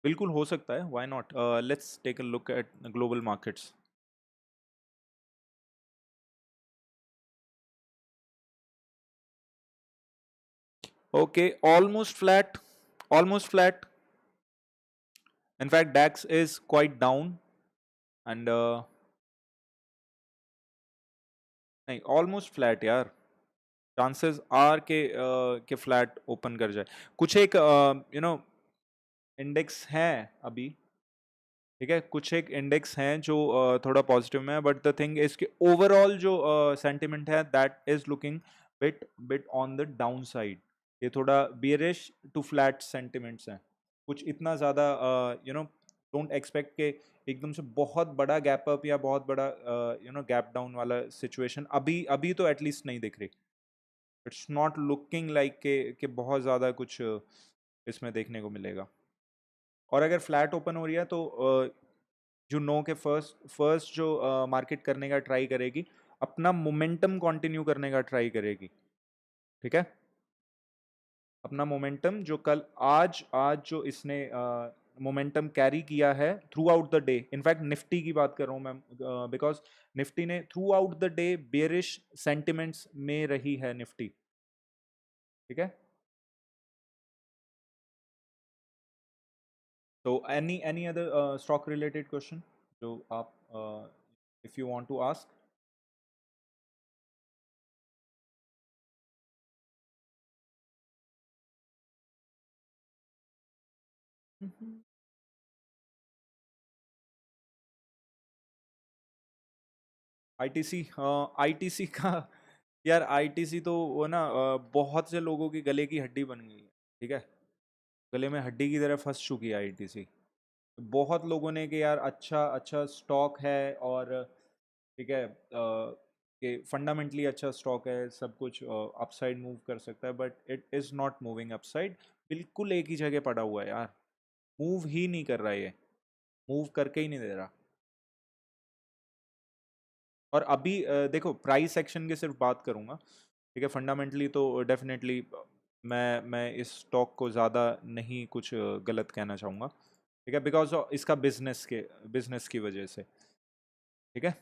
बिल्कुल हो सकता है, why not. Let's take a look at global markets. Okay, almost flat, almost flat. In fact, DAX is quite down and नहीं, ऑलमोस्ट फ्लैट यार, चांसेस आर के फ्लैट ओपन कर जाए। कुछ एक इंडेक्स है अभी, ठीक है, कुछ एक इंडेक्स हैं जो थोड़ा पॉजिटिव में है, बट द थिंग इसके ओवरऑल जो सेंटिमेंट है that is looking bit bit on the down side. ये थोड़ा बियरिश टू फ्लैट सेंटिमेंट्स हैं, कुछ इतना ज़्यादा डोंट एक्सपेक्ट के एकदम से बहुत बड़ा गैप अप या बहुत बड़ा गैप डाउन वाला सिचुएशन अभी अभी तो एटलीस्ट नहीं दिख रही। इट्स नॉट लुकिंग लाइक के बहुत ज़्यादा कुछ इसमें देखने को मिलेगा। और अगर फ्लैट ओपन हो रही है तो यू नो के फर्स्ट फर्स्ट जो मार्केट करने का ट्राई करेगी, अपना मोमेंटम कंटिन्यू करने का ट्राई करेगी, ठीक है, अपना मोमेंटम जो कल आज आज जो इसने मोमेंटम कैरी किया है through the day. In fact Nifty की बात कर रहा हूँ मैं, बिकॉज निफ्टी ने through the day bearish sentiments में रही है निफ्टी, ठीक है। तो any other stock related question जो आप if you want to ask. ITC, ITC का यार, आईटीसी तो वो ना बहुत से लोगों की गले की हड्डी बन गई है, ठीक है, गले में हड्डी की तरह फंस चुकी है आईटीसी। बहुत लोगों ने कि यार अच्छा अच्छा स्टॉक है और ठीक है कि फंडामेंटली अच्छा स्टॉक है, सब कुछ अपसाइड मूव कर सकता है, but it is not moving upside, बिल्कुल एक ही जगह पड़ा हुआ है यार, मूव ही नहीं कर रहा है ये, मूव करके ही नहीं दे रहा। और अभी देखो प्राइस एक्शन की सिर्फ बात करूंगा, ठीक है, फंडामेंटली तो डेफिनेटली मैं इस स्टॉक को ज़्यादा नहीं कुछ गलत कहना चाहूँगा, ठीक है, बिकॉज इसका बिजनेस की वजह से, ठीक है।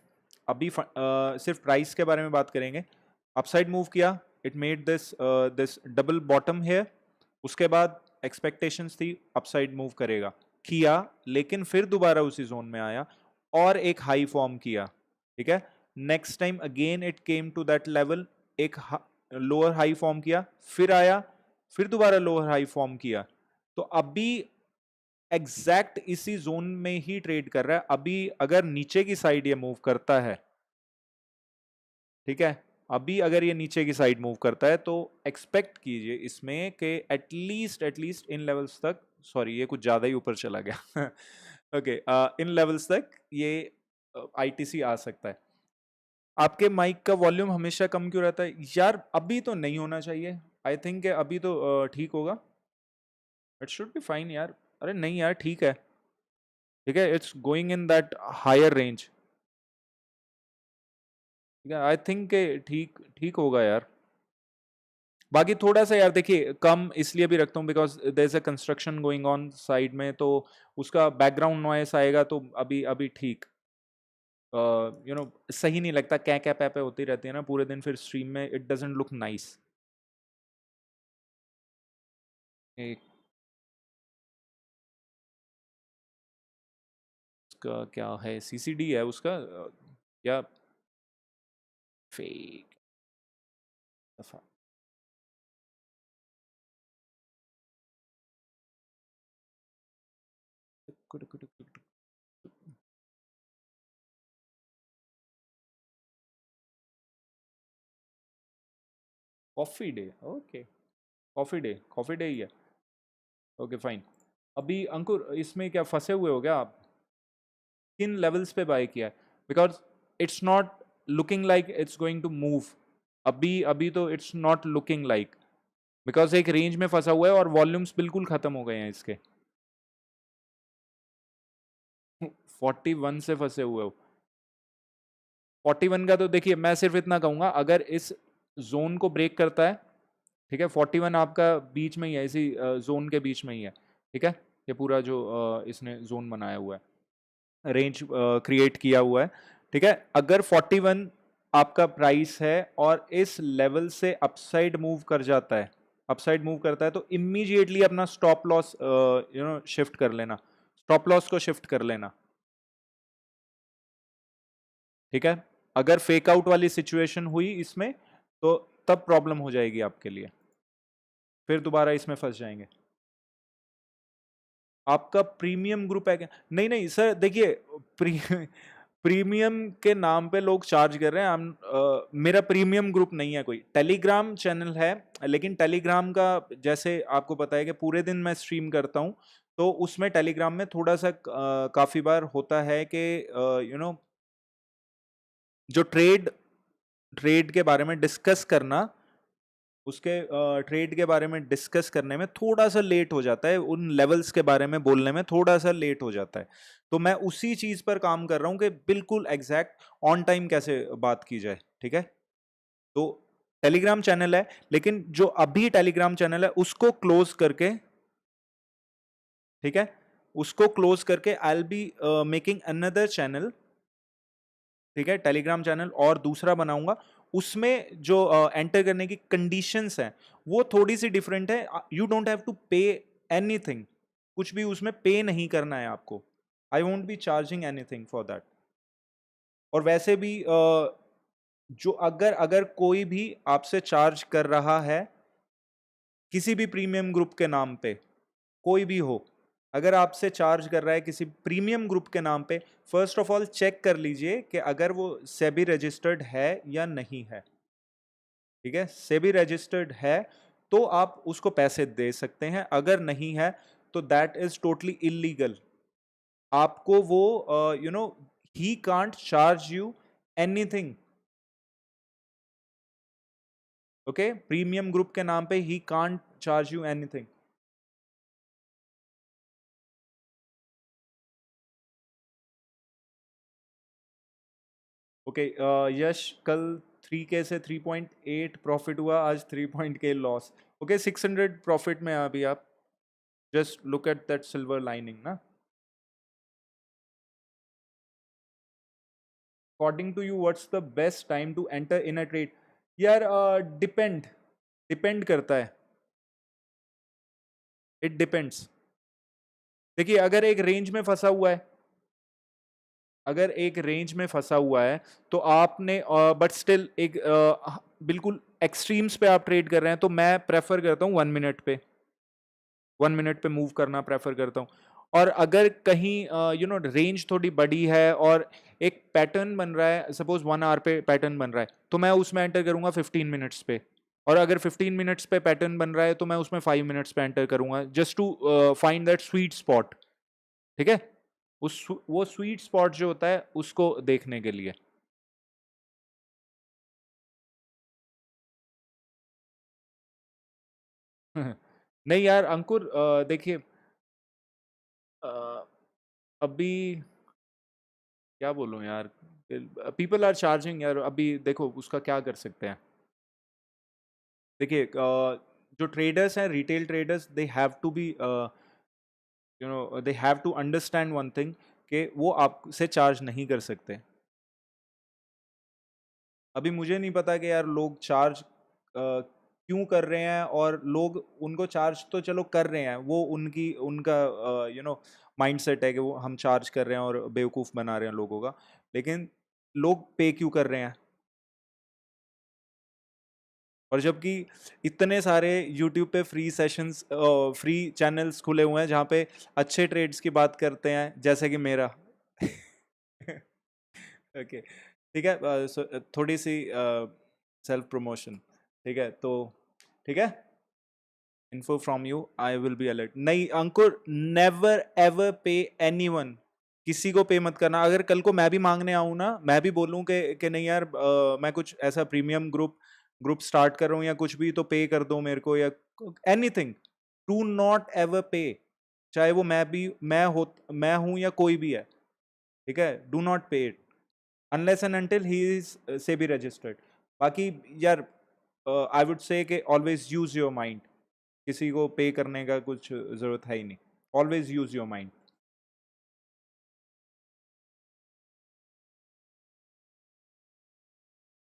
अभी सिर्फ प्राइस के बारे में बात करेंगे। अपसाइड मूव किया, it made this this double bottom here, उसके बाद एक्सपेक्टेशंस थी अपसाइड मूव करेगा, किया, लेकिन फिर दोबारा उसी जोन में आया और एक हाई फॉर्म किया, ठीक है। Next time again it came to that level, एक लोअर हाई फॉर्म किया, फिर आया, फिर दोबारा लोअर हाई फॉर्म किया। तो अभी एग्जैक्ट इसी जोन में ही ट्रेड कर रहा है। अभी अगर नीचे की साइड ये मूव करता है, ठीक है, अभी अगर ये नीचे की साइड मूव करता है तो एक्सपेक्ट कीजिए इसमें कि एटलीस्ट इन लेवल्स तक, सॉरी ये कुछ ज्यादा ही ऊपर चला गया ओके, इन लेवल्स तक ये आईटीसी आ सकता है। आपके माइक का वॉल्यूम हमेशा कम क्यों रहता है यार? अभी तो नहीं होना चाहिए, आई थिंक अभी तो ठीक होगा, इट शुड बी फाइन यार। अरे नहीं यार, ठीक है, ठीक है, it's going in that higher range, ठीक है, आई थिंक ठीक ठीक होगा यार। बाकी थोड़ा सा यार देखिए कम इसलिए भी रखता हूँ because there is a construction going on side में, तो उसका बैकग्राउंड नॉइस आएगा, तो अभी अभी ठीक सही नहीं लगता, क्या क्या पे होती रहती है ना पूरे दिन, फिर स्ट्रीम में इट डजंट लुक नाइस। उसका क्या है, सीसीडी है उसका या फेक दफा। कॉफी डे, ओके, कॉफी डे ही है, ओके फाइन। अभी अंकुर इसमें क्या फंसे हुए हो क्या आप? किन लेवल्स पे बाय किया है? Because it's not looking like it's going to move, अभी अभी तो it's not looking like, because एक रेंज में फंसा हुआ है और वॉल्यूम्स बिल्कुल खत्म हो गए हैं इसके। 41 से फंसे हुए हो। 41 का तो देखिए मैं सिर्फ इतना कहूंगा, अगर इस जोन को ब्रेक करता है, ठीक है, 41 आपका बीच में ही है, इसी जोन के बीच में ही है, ठीक है, ये पूरा जो इसने जोन बनाया हुआ है, रेंज क्रिएट किया हुआ है, ठीक है, अगर 41 आपका प्राइस है और इस लेवल से अपसाइड मूव कर जाता है, अपसाइड मूव करता है, तो इमीडिएटली अपना स्टॉप लॉस शिफ्ट कर लेना, स्टॉप लॉस को शिफ्ट कर लेना, ठीक है। अगर फेक आउट वाली सिचुएशन हुई इसमें तो तब प्रॉब्लम हो जाएगी आपके लिए, फिर दोबारा इसमें फंस जाएंगे। आपका प्रीमियम ग्रुप है क्या? नहीं नहीं सर, देखिए प्रीमियम के नाम पे लोग चार्ज कर रहे हैं, मेरा प्रीमियम ग्रुप नहीं है कोई, टेलीग्राम चैनल है, लेकिन टेलीग्राम का जैसे आपको पता है कि पूरे दिन मैं स्ट्रीम करता हूं, तो उसमें टेलीग्राम में थोड़ा सा काफी बार होता है कि जो ट्रेड ट्रेड के बारे में डिस्कस करना, उसके ट्रेड के बारे में डिस्कस करने में थोड़ा सा लेट हो जाता है, उन लेवल्स के बारे में बोलने में थोड़ा सा लेट हो जाता है, तो मैं उसी चीज पर काम कर रहा हूं कि बिल्कुल एग्जैक्ट ऑन टाइम कैसे बात की जाए, ठीक है। तो टेलीग्राम चैनल है, लेकिन जो अभी टेलीग्राम चैनल है उसको क्लोज करके, ठीक है, उसको क्लोज करके I will be making another channel, ठीक है, टेलीग्राम चैनल और दूसरा बनाऊंगा, उसमें जो एंटर करने की कंडीशंस हैं वो थोड़ी सी डिफरेंट है, you don't have to pay anything, कुछ भी उसमें पे नहीं करना है आपको, I won't be charging anything for that. और वैसे भी जो अगर अगर कोई भी आपसे चार्ज कर रहा है किसी भी प्रीमियम ग्रुप के नाम पे, कोई भी हो, अगर आपसे चार्ज कर रहा है किसी प्रीमियम ग्रुप के नाम पे, फर्स्ट ऑफ ऑल चेक कर लीजिए कि अगर वो सेबी रजिस्टर्ड है या नहीं है, ठीक है, सेबी रजिस्टर्ड है तो आप उसको पैसे दे सकते हैं, अगर नहीं है तो दैट इज टोटली इलीगल, आपको वो ही can't charge you anything, okay, premium group के नाम पे ही can't charge you anything. Okay, Yash कल 3K से 3.8 प्रॉफिट हुआ, आज 3K लॉस, ओके, 600 प्रॉफिट में अभी आप, just look at that silver lining ना। According to you what's the best time to enter in a trade? यार डिपेंड डिपेंड करता है, इट डिपेंड्स। देखिए अगर एक रेंज में फंसा हुआ है, अगर एक रेंज में फंसा हुआ है तो आपने बट स्टिल एक बिल्कुल एक्सट्रीम्स पे आप ट्रेड कर रहे हैं, तो मैं प्रेफर करता हूँ 1 मिनट पे, 1 मिनट पे मूव करना प्रेफर करता हूँ। और अगर कहीं रेंज थोड़ी बड़ी है और एक पैटर्न बन रहा है, सपोज 1 आवर पे पैटर्न बन रहा है, तो मैं उसमें एंटर करूंगा 15 मिनट्स पे, और अगर 15 मिनट्स पे पैटर्न बन रहा है तो मैं उसमें 5 मिनट्स पे एंटर करूंगा, just to find that sweet spot, ठीक है, वो स्वीट स्पॉट जो होता है उसको देखने के लिए। नहीं यार अंकुर, देखिए अ, अभी क्या बोलूं यार, पीपल आर चार्जिंग यार, अभी देखो उसका क्या कर सकते हैं। देखिए जो ट्रेडर्स हैं, retail traders, they have to be they have to understand one thing, कि वो आपसे चार्ज नहीं कर सकते। अभी मुझे नहीं पता कि यार लोग चार्ज क्यों कर रहे हैं, और लोग उनको चार्ज तो चलो कर रहे हैं, वो उनकी उनका माइंडसेट है कि वो हम चार्ज कर रहे हैं और बेवकूफ़ बना रहे हैं लोगों का, लेकिन लोग पे क्यों कर रहे हैं? और जबकि इतने सारे YouTube पे फ्री सेशंस, फ्री चैनल्स खुले हुए हैं जहाँ पे अच्छे ट्रेड्स की बात करते हैं, जैसे कि मेरा। ओके, ठीक है, थोड़ी सी सेल्फ प्रमोशन, ठीक है, तो ठीक है, info from you, I will be alert. नहीं अंकुर, नेवर एवर पे एनीवन, किसी को पे मत करना। अगर कल को मैं भी मांगने आऊँ ना, मैं भी बोलूँ कि नहीं यार मैं कुछ ऐसा प्रीमियम ग्रुप ग्रुप स्टार्ट कर रहा हूँ या कुछ भी, तो पे कर दो मेरे को या एनीथिंग, डू नॉट एवर पे, चाहे वो मैं हूं या कोई भी है, ठीक है, डू नॉट पे it unless and until he is से बी रजिस्टर्ड। बाकी यार आई वुड से कि ऑलवेज यूज योर माइंड, किसी को पे करने का कुछ जरूरत है ही नहीं, always use your mind.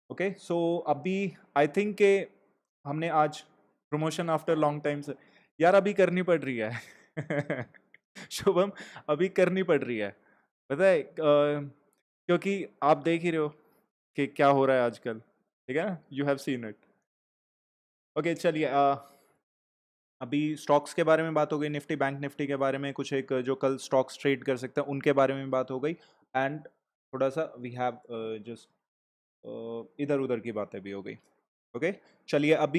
Okay so अभी आई थिंक के हमने आज प्रमोशन आफ्टर लॉन्ग टाइम से, यार अभी करनी पड़ रही है शुभम, अभी करनी पड़ रही है, पता है क्योंकि आप देख ही रहे हो कि क्या हो रहा है आजकल, ठीक है ना, you have seen it. Okay चलिए अभी स्टॉक्स के बारे में बात हो गई, निफ्टी बैंक निफ्टी के बारे में, कुछ एक जो कल स्टॉक्स ट्रेड कर सकते हैं उनके बारे में बात हो गई, एंड थोड़ा सा वी हैव जस्ट इधर उधर की बातें भी हो गई। ओके चलिए अभी